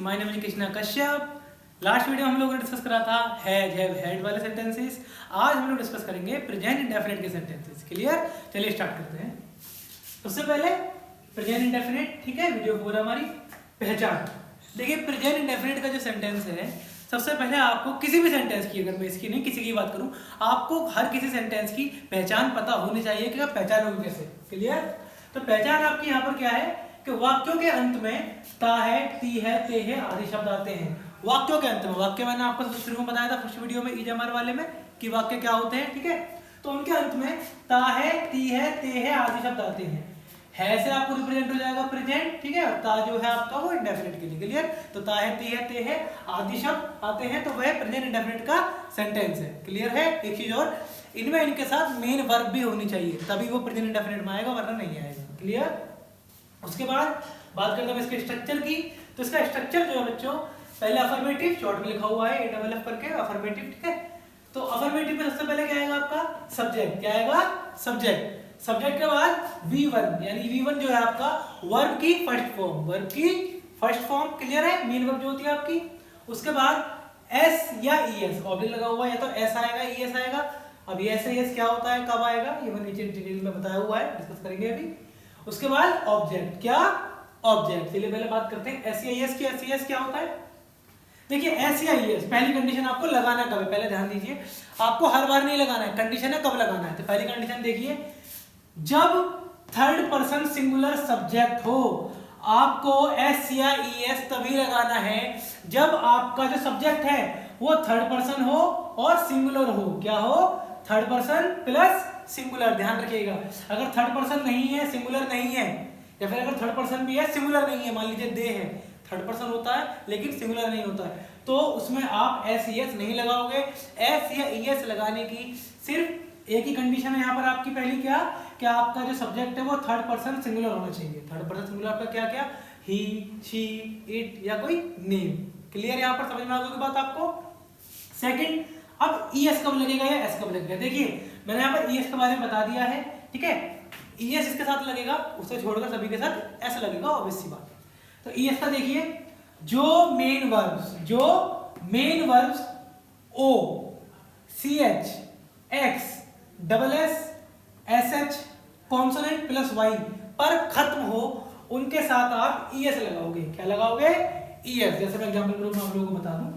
My name is Krishna Kashyap. Last video हम लोगों ने डिस्कस करा था हैज हैव हैड वाले सेंटेंसेस। आज हम लोग डिस्कस करेंगे प्रेजेंट इंडेफिनिट के सेंटेंसेस। क्लियर? चलिए स्टार्ट करते हैं। सबसे पहले प्रेजेंट इंडेफिनिट, ठीक है, वीडियो पूरा हमारी पहचान। देखिए प्रेजेंट इंडेफिनिट का जो सेंटेंस है, सबसे पहले आपको किसी भी सेंटेंस की, अगर मैं इसकी नहीं किसी की बात करूं, आपको हर किसी सेंटेंस की पहचान पता होनी चाहिए कि आप पहचानोगे कैसे। क्लियर? तो पहचान आपकी यहाँ पर क्या है कि वाक्यों के अंत में ता है, ती है, ते है आदि शब्द आते हैं। वाक्यों के अंत में, वाक्य मैंने आपको शुरू में बताया था फर्स्ट वीडियो में ईजमर वाले में कि वाक्य क्या होते हैं, ठीक है। तो उनके अंत में ता है, ती है, ते है आदि शब्द आते हैं। है से आपको रिप्रेजेंट हो जाएगा प्रेजेंट, ठीक है। ता जो है आपका वो इंडेफिनिट के लिए। क्लियर? तो ता है, ती है, ते है आदि शब्द आते हैं, तो वह प्रेजेंट इंडेफिनिट का सेंटेंस है। क्लियर है? एक चीज और, इनमें इनके साथ मेन वर्ब भी होनी चाहिए, तभी वो प्रेजेंट इंडेफिनिट में आएगा, वरना नहीं आएगा। क्लियर? उसके बाद बात करते हैं इसके स्ट्रक्चर की। तो इसका स्ट्रक्चर जो है बच्चों, पहले अफर्मेटिव, शॉर्ट में लिखा हुआ है AFF करके अफर्मेटिव, ठीक है। तो अफर्मेटिव में सबसे पहले क्या आएगा आपका सब्जेक्ट। क्या आएगा? सब्जेक्ट। सब्जेक्ट के बाद V1, यानी V1 जो है आपका वर्ब की फर्स्ट फॉर्म, वर्ब की फर्स्ट फॉर्म। क्लियर है? मेन वर्ब जो होती है आपकी। उसके बाद S या ES ऑब्लिक लगा हुआ है, या तो S आएगा ES आएगा। अब ये ES क्या होता है, कब आएगा, ये मैंने नीचे डिटेल में बताया हुआ है, डिस्कस करेंगे अभी। उसके बाद ऑब्जेक्ट। क्या? ऑब्जेक्ट। चलिए पहले बात करते हैं SES की। SES क्या होता है? देखिए SES पहली कंडीशन आपको लगाना कब है, पहले ध्यान दीजिए। आपको हर बार नहीं लगाना है, कंडीशन है कब लगाना है। तो पहली कंडीशन देखिए, जब थर्ड पर्सन सिंगुलर सब्जेक्ट हो, आपको S या ES तभी लगाना है जब आपका जो सब्जेक्ट है वो थर्ड पर्सन हो और सिंगुलर हो। क्या हो? Third person plus singular. ध्यान रखिएगा, अगर थर्ड पर्सन नहीं है, सिंगुलर नहीं है, या फिर अगर थर्ड पर्सन भी है सिंगुलर नहीं है, मान लीजिए दे है, थर्ड पर्सन होता है लेकिन सिंगुलर नहीं होता है, तो उसमें आप SES नहीं लगाओगे। S या ES लगाने की सिर्फ एक ही कंडीशन है यहाँ पर आपकी। पहली क्या कि आपका जो सब्जेक्ट है वो थर्ड पर्सन सिंगुलर होना चाहिए। थर्ड पर्सन सिंगुलर आपका क्या क्या, ही, शी, इट या कोई नेम। क्लियर? यहाँ पर समझ में आ गई बात आपको। सेकंड, अब ES कब लगेगा या S कब लगेगा। देखिए मैंने यहाँ पर ES के बारे में बता दिया है, ठीक है। ES इसके साथ लगेगा, उसे छोड़कर सभी के साथ S लगेगा, ऑब्वियस सी बात है। तो ES का देखिए, जो main verbs O, CH, X, SS, SH, consonant plus Y पर खत्म हो, उनके साथ आप ES लगाओगे। क्या लगाओगे? ES। जैसे मैं एग्जांपल के रूप में आप लोगों को बता दूं,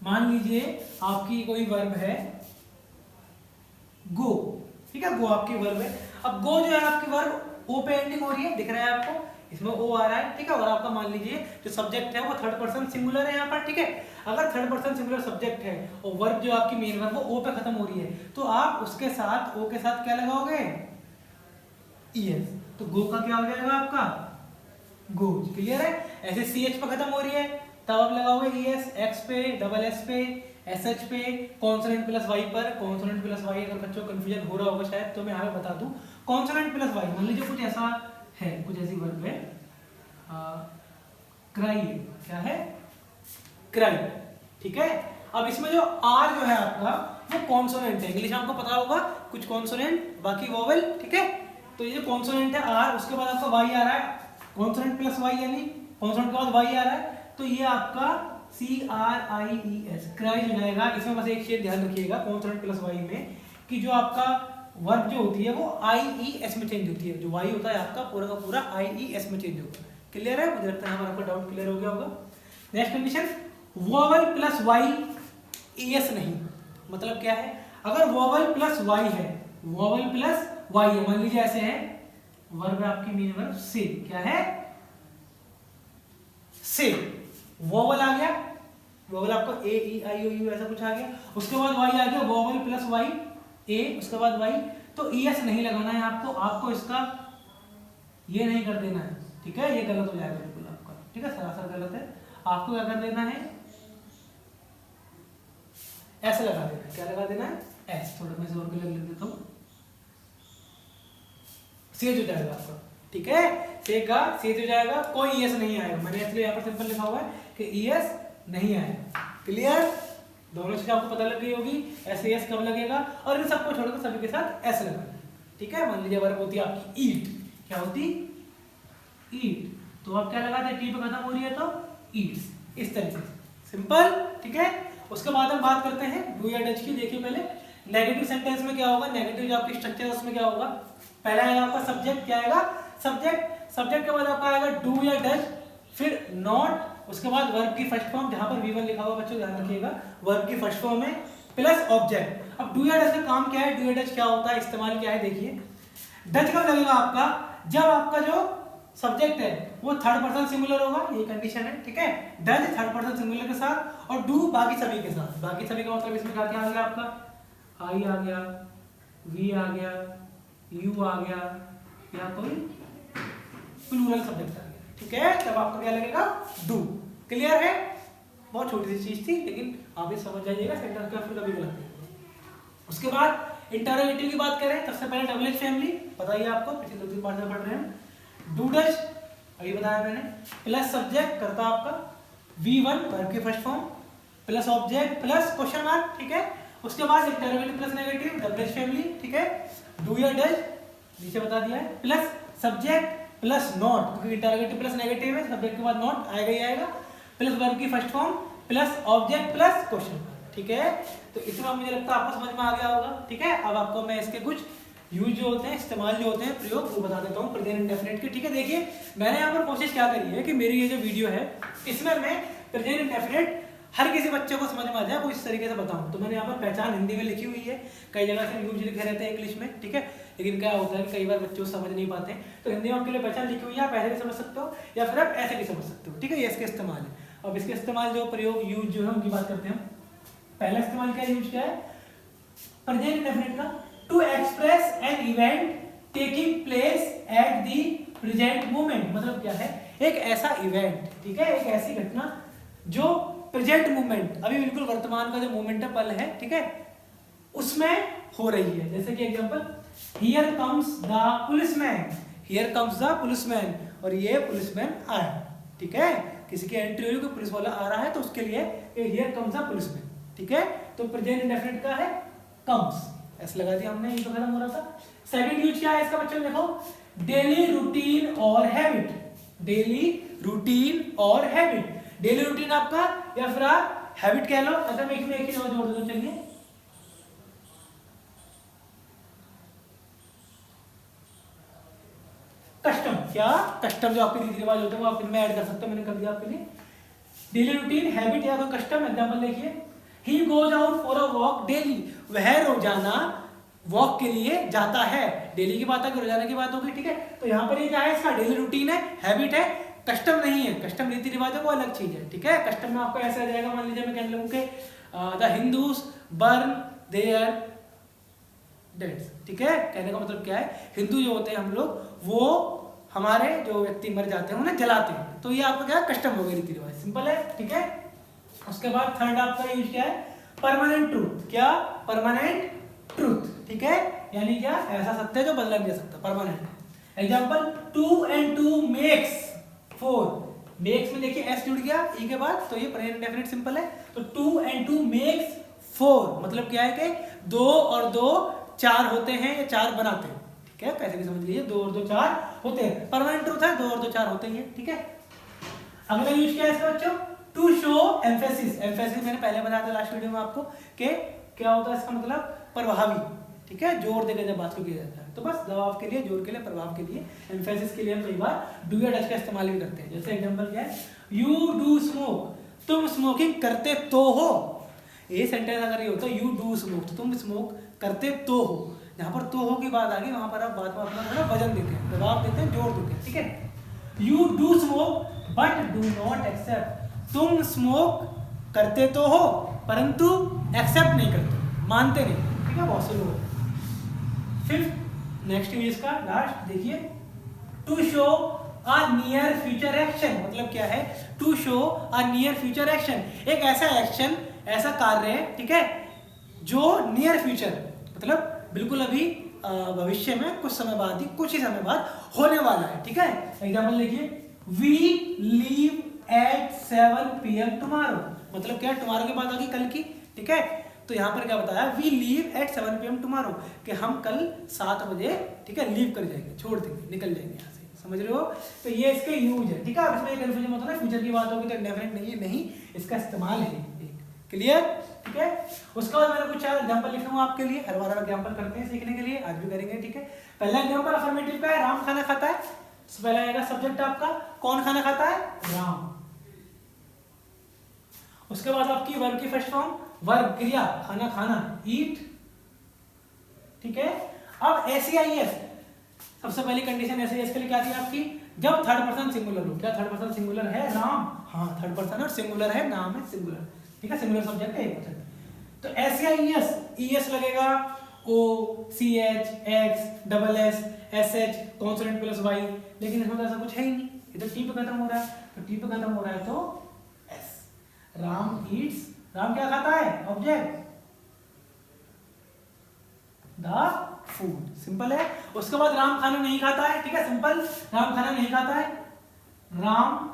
मान लीजिए आपकी कोई वर्ब है गो, ठीक है, गो आपकी वर्ब है। अब गो जो है आपकी वर्ब O पे एंडिंग हो रही है, दिख रहा है आपको, इसमें O आ रहा है, ठीक है। और आपका मान लीजिए जो सब्जेक्ट है वो थर्ड पर्सन सिंगुलर है यहाँ पर, ठीक है। अगर थर्ड पर्सन सिंगुलर सब्जेक्ट है और वर्ब जो आपकी मेन वर्ब वो O पे खत्म हो रही है, तो आप उसके साथ O के साथ क्या लगाओगे? ES। तो गो का क्या हो जाएगा आपका? गो। क्लियर है? ऐसे CH पे खत्म हो रही है, तब आप लगाओगे ES, X पे, SS पे, SH पे, कॉन्सोनेंट प्लस Y पर। कॉन्सोनेंट प्लस Y अगर बच्चों कंफ्यूजन हो रहा होगा शायद, तो मैं यहाँ पे बता दूं, कॉन्सोनेंट प्लस Y, मान लीजिए कुछ ऐसा है, कुछ ऐसी वर्ब है, क्राई। क्या है? क्राई, ठीक है। अब इसमें जो R जो है आपका वो कॉन्सोनेंट है, इंग्लिश में आपको पता होगा, कुछ कॉन्सोनेंट बाकी वोवेल, ठीक है। तो ये जो कॉन्सोनेंट है R, उसके बाद आपका Y आ रहा है, कॉन्सोनेंट प्लस Y, यानी कॉन्सोनेंट के बाद Y आ रहा है, तो ये आपका CRIES क्राई हो जाएगा। इसमें बस एक चीज ध्यान रखिएगा कॉन्सोनेंट प्लस Y में, कि जो आपका वर्ब जो होती है वो IES में चेंज होती है। जो Y होता है आपका पूरा का पूरा IES में चेंज होगा। क्लियर है? मुझे लगता है हमारा आपका डाउट क्लियर हो गया होगा। Next condition, vowel plus Y ES नहीं। मतलब क्या है? अगर वोवेल प्लस Y है, वोवेल प्लस Y है, मान लीजिए ऐसे है, वर्ब है आपकी मेन वर्ब से, क्या है? से। वोवेल आ गया, वोवेल आपको A E I O U ऐसा कुछ आ गया, उसके बाद Y आ गया, वोवेल प्लस Y A, उसके बाद Y, तो ES नहीं लगाना है आपको। आपको इसका ये नहीं कर देना है, ठीक है, ये गलत हो जाएगा बिल्कुल आपका, ठीक है, सरासर गलत है। आपको क्या कर देना है? S लगा देना है। क्या लगा देना है? S। थोड़ा मैं जोर के लिए लिख देता हूँ, सेज हो जाएगा आपका, ठीक है। सेज का सेज हो जाएगा, कोई ES नहीं आएगा। मैंने इसलिए यहाँ पर सिंपल लिखा हुआ है कि ES नहीं आएगा। क्लियर? दोनों चीज आपको पता लग गई होगी, SES कब लगेगा, और इन सबको छोड़कर सभी के साथ S लगाना, ठीक है। मान लीजिए वर्ब होती है आपकी ईट। क्या होती? ईट। तो अब क्या लगाते हैं, टी पे खत्म हो रही है तो ईट्स, इस तरीके से सिंपल। ठीक है, उसके बाद हम बात करते हैं डू या डज की। देखिए पहले नेगेटिव सेंटेंस में क्या होगा, नेगेटिव जो आपकी स्ट्रक्चर है उसमें क्या होगा, पहला आएगा आपका सब्जेक्ट, क्या आएगा सब्जेक्ट, सब्जेक्ट के बाद आपका आएगा डू या डज, फिर नॉट, उसके बाद वर्ब की फर्स्ट फॉर्म, जहां पर V1 लिखा हुआ बच्चों ध्यान रखिएगा, वर्ब की फर्स्ट फॉर्म है, प्लस ऑब्जेक्ट। अब डू या डज का काम क्या है, डू या डज क्या होता है, इस्तेमाल क्या है, देखिए डज कब लगेगा आपका, जब आपका जो सब्जेक्ट है वो थर्ड पर्सन सिंगुलर होगा, ये कंडीशन है। ठीक है, डज थर्ड पर्सन सिंगुलर के साथ और डू बाकी सभी के साथ। बाकी सभी का मतलब इसमें क्या क्या आ गया आपका, आई आ गया, वी आ गया, यू आ गया, या कोई प्लूरल सब्जेक्ट आ गया। ठीक है, तब आपको क्या लगेगा, डू। क्लियर है, बहुत छोटी सी चीज थी लेकिन आप ये समझ जाइएगा, सेंटेंस का फिर कभी गलत नहीं। उसके बाद इंटरोगेटिव की बात करें, सबसे पहले डबल एच फैमिली पता ही आपको, पिछले 2-3 पार्ट में पढ़ रहे हैं। डू डज अभी बताया मैंने, प्लस सब्जेक्ट करता आपका V1 वर्ब की first form, plus object plus question mark. ठीक है, उसके बाद interrogative plus negative double H family. ठीक है, डू या डज नीचे बता दिया है, प्लस सब्जेक्ट प्लस नॉट, क्योंकि इंटरोगेटिव प्लस नेगेटिव है, सब्जेक्ट के बाद नॉट आएगा ही आएगा, प्लस वर्ब की first form plus object plus question. ठीक है, तो इतना मुझे लगता है आपको समझ में आ गया होगा। ठीक है, अब आपको मैं इसके कुछ यूज जो होते हैं, इस्तेमाल जो होते हैं, प्रयोग वो बता देता हूँ प्रेजेंट इंडेफिनिट के। ठीक है, देखिए मैंने यहाँ पर कोशिश क्या करी है कि मेरी ये जो वीडियो है इसमें मैं प्रेजेंट इंडेफिनिट हर किसी बच्चे को समझ में आ जाए वो इस तरीके से बताऊँ। तो मैंने यहाँ पर पहचान हिंदी में लिखी हुई है, कई जगह से यूज लिखे रहते हैं इंग्लिश में। ठीक है, लेकिन क्या होता है कि कई बार बच्चों समझ नहीं पाते, तो हिंदी में आपके लिए पहचान लिखी हुई है, आप ऐसे भी समझ सकते हो या फिर आप ऐसे भी समझ सकते हो। ठीक है, ये इसके इस्तेमाल है। अब इसके इस्तेमाल जो प्रयोग यूज जो है उनकी बात करते हैं। पहला इस्तेमाल क्या यूज क्या है प्रेजेंट इंडेफिनिट का, to express an event taking place at the present moment. मतलब क्या है, एक ऐसा इवेंट, ठीक है, एक ऐसी घटना जो प्रेजेंट मोमेंट, अभी बिल्कुल वर्तमान का जो मोमेंट है, पल है, ठीक है, उसमें हो रही है। जैसे कि example, here comes the policeman, here comes the policeman, और ये पुलिसमैन आया। ठीक है, किसी की एंट्री हुई, कोई पुलिस वाला आ रहा है तो उसके लिए हियर कम्स द पुलिसमैन। ठीक है, तो प्रेजेंट इंडेफिनिट का है कम्स, ऐसे लगा दिया हमने, ये तो खत्म हो रहा था। सेकंड यूज क्या है इसका बच्चों, देखो डेली रूटीन और हैबिट, डेली रूटीन और हैबिट। डेली रूटीन आपका या फिर आप हैबिट कह लो, अच्छा मैं एक ही जोड़ दो, चलिए कस्टम, क्या कस्टम जो आपके रीति रिवाज होते हैं वो आप इनमें ऐड कर सकते हो, मैंने कर दिया आपके लिए। डेली रूटीन, हैबिट या कोई कस्टम। एग्जांपल देखिए, he goes out for a walk daily, वह रोजाना वॉक के लिए जाता है। डेली की बात है, रोजाना की बात होगी। ठीक है, तो यहाँ पर ये क्या है, इसका डेली रूटीन है, हैबिट है, कस्टम नहीं है। कस्टम रीति रिवाज है, वो अलग चीज है। ठीक है, कस्टम में आपको ऐसा आ जाएगा, मान लीजिए मैं कहने लगूं कि द हिंदूज बर्न देयर डेड्स। ठीक है, कहने का मतलब क्या है, हिंदू जो होते हैं हम लोग, वो हमारे जो व्यक्ति मर जाते हैं उन्हें जलाते हैं। तो ये आपका क्या है, कस्टम हो गया, रीति रिवाज, सिंपल है। ठीक है, उसके बाद थर्ड आपका यूज क्या है, परमानेंट ट्रूथ। क्या, परमानेंट ट्रूथ। ठीक है, यानी क्या, ऐसा सत्य जो बदला नहीं जा सकता, permanent. Example, 2 and 2 makes 4, makes में देखिए एस जुड़ गया ई के बाद, तो ये प्रेजेंट इंडेफिनिट सिंपल है। तो 2 and 2 makes 4, मतलब क्या है कि 2 और 2 4 होते हैं या 4 बनाते हैं। ठीक है, पैसे भी समझ लीजिए, 2 और 2 4 होते हैं, परमानेंट ट्रूथ है, 2 और 2 4 होते ही है। ठीक है, अगला यूज क्या है इसका बच्चों, टू शो एम्फेसिस। एम्फेसिस मैंने पहले बताया था लास्ट वीडियो में आपको कि क्या होता है इसका मतलब, प्रभावी। ठीक है, जोर देकर जब बात को किया जाता है, तो बस दबाव के लिए, जोर के लिए, प्रभाव के लिए, एम्फेसिस के लिए हम कई बार डू या डज का इस्तेमाल भी करते हैं। जैसे एग्जांपल क्या है, यू डू स्मोक, तुम स्मोकिंग करते तो हो। ये सेंटेंस अगर ये होता है, यू डू स्मोक, तो तुम स्मोक करते तो हो, जहां पर तो हो की बात आ गई, वहां पर आप बात में अपना थोड़ा वजन देते हैं, दबाव देते हैं, जोर देते हैं। ठीक है, you do smoke but do not accept, तुम स्मोक करते तो हो परंतु एक्सेप्ट नहीं करते, मानते नहीं। ठीक है, बहुत से लोग। फिफ्थ नेक्स्ट यूज का लास्ट देखिए, to show a near future action. मतलब क्या है, to show a near future action, एक ऐसा एक्शन, ऐसा कार्य है, ठीक है, जो नियर फ्यूचर मतलब बिल्कुल अभी भविष्य में कुछ समय बाद ही, कुछ ही समय बाद होने वाला है। ठीक है, एग्जांपल देखिए, we leave at 7 PM tomorrow. मतलब क्या, टुमारो के बाद आ गई कल की। ठीक है, तो यहाँ पर क्या बताया, we leave at 7 PM tomorrow, कि हम कल 7 बजे, ठीक है, लीव कर जाएंगे, छोड़ देंगे, निकल जाएंगे यहाँ से। समझ रहे हो? तो ये इसके यूज है, ठीक है। अब इसमें कंफ्यूजन होता है ना, फ्यूचर की बात होगी तो इंडेफिनिट नहीं है, नहीं, इसका इस्तेमाल है। क्लियर? ठीक है। उसके बाद मैंने कुछ एग्जांपल लिखूंगा आपके लिए, हर बार एग्जांपल करते हैं सीखने के लिए, आज भी करेंगे, ठीक है। पहला एग्जांपल अफर्मेटिव का है, राम खाना खाता है। तो पहला आएगा सब्जेक्ट आपका, कौन खाना खाता है? राम। उसके बाद आपकी वर्ब की फर्स्ट फॉर्म, वर्ब क्रिया, खाना खाना, ईट, ठीक है। अब एसईआईएस, सबसे पहली कंडीशन एसईआईएस के लिए क्या थी आपकी? जब थर्ड पर्सन सिंगुलर हो। क्या थर्ड पर्सन सिंगुलर है? राम। हाँ, थर्ड पर्सन और सिंगुलर है, नाम है सिंगुलर, ठीक है। सिंगुलर सब्जेक्ट है, एक पर्सन। तो एसईआईएस, ईएस लगेगा, O C H X double S S H consonant plus Y, लेकिन इसमें तो ऐसा कुछ है ही नहीं, इधर टी पे खत्म हो रहा है, तो टी पे खत्म हो रहा है तो एस। राम ईट्स, राम क्या खाता है? ऑब्जेक्ट, द फूड, सिंपल है। उसके बाद राम खाना नहीं खाता है, ठीक है, सिंपल, राम खाना नहीं खाता है, राम।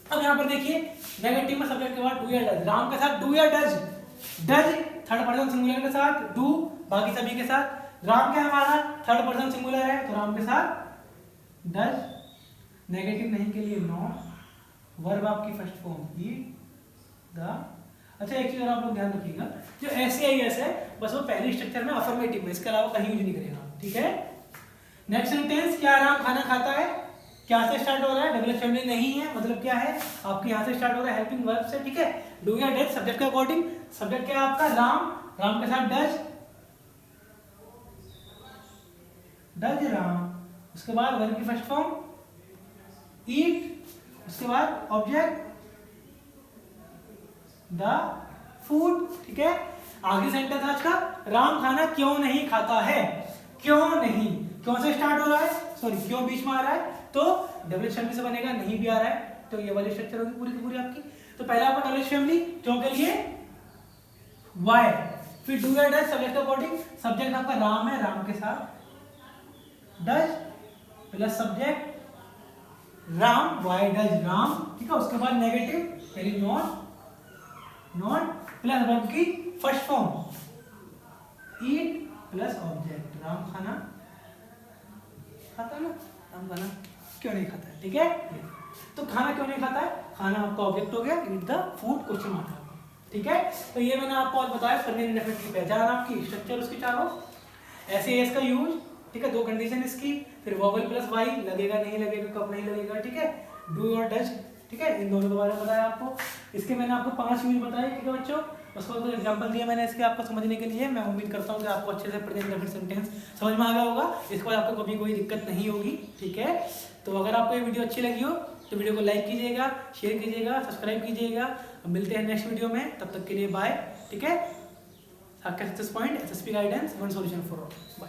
अब यहां पर देखिए नेगेटिव में सब्जेक्ट के बाद डू या डज, राम के साथ डू या does, does third person singular के साथ, डू बाकी सभी के साथ। राम क्या हमारा थर्ड पर्सन सिंगुलर है, तो राम के साथ डज, नेगेटिव नहीं के लिए नॉट, वर्ब आपकी फर्स्ट फॉर्म ईट, द। अच्छा, एक चीज और आप लोग ध्यान रखिएगा, जो एसईआईएस है बस वो पहले स्ट्रक्चर में अफर्मेटिव में, इसके अलावा कहीं यूज नहीं करेगा, ठीक है। नेक्स्ट सेंटेंस, क्या राम खाना खाता है? क्या से स्टार्ट हो रहा है? डबल फैमिली नहीं है, मतलब क्या है आपके यहाँ से स्टार्ट हो रहा है हेल्पिंग वर्ब से, ठीक है। डू या डज सब्जेक्ट के अकॉर्डिंग, सब्जेक्ट क्या है आपका? राम, राम के साथ डज, डज राम। उसके बाद वर्ब की फर्स्ट फॉर्म ईट, उसके बाद ऑब्जेक्ट द फूड, ठीक है। आगे सेंटेंस आज का, राम खाना क्यों नहीं खाता है? क्यों नहीं, क्यों से स्टार्ट हो रहा है, सॉरी क्यों बीच में आ रहा है, तो डबल फैमिली से बनेगा, नहीं भी आ रहा है तो ये वाली स्ट्रक्चर होगी पूरी की पूरी आपकी। तो पहला आपका डबल फैमिली, क्यों के लिए वाई, फिर डू या डज सब्जेक्ट अकॉर्डिंग, सब्जेक्ट आपका राम है, राम के साथ does plus subject Ram, why does Ram, ठीक है। उसके बाद नेगेटिव यानी नॉट, नॉट प्लस वर्ब की फर्स्ट फॉर्म ईट प्लस ऑब्जेक्ट, राम खाना खाता है ना, राम खाना क्यों नहीं खाता है, ठीक है। तो खाना क्यों नहीं खाता है, खाना आपका ऑब्जेक्ट हो गया, eat the food question mark, ठीक है। तो ये मैंने आपको आज बताया प्रेजेंट इंडेफिनिट की पहचान, आपकी स्ट्रक्चर उसकी चारों, एसईआईएस का यूज, ठीक है, दो कंडीशन इसकी, फिर वर्बल प्लस वाई लगेगा नहीं लगेगा, कब नहीं लगेगा, ठीक है, डू और डज, ठीक है, इन दोनों के बारे में बताया आपको। इसके मैंने आपको 5 यूज बताए, ठीक है बच्चों। उसको कुछ एग्जांपल दिया मैंने इसके आपको समझने के लिए। मैं उम्मीद करता हूँ कि आपको अच्छे से प्रेजेंट इंडेफिनिट सेंटेंस समझ में आ गया होगा, इसके बाद आपको कभी कोई दिक्कत नहीं होगी, ठीक है। तो अगर आपको ये वीडियो अच्छी लगी हो तो वीडियो को लाइक कीजिएगा, शेयर कीजिएगा, सब्सक्राइब कीजिएगा। मिलते हैं नेक्स्ट वीडियो में, तब तक के लिए बाय, ठीक है। Success point SSP guidance, one solution for all, bye.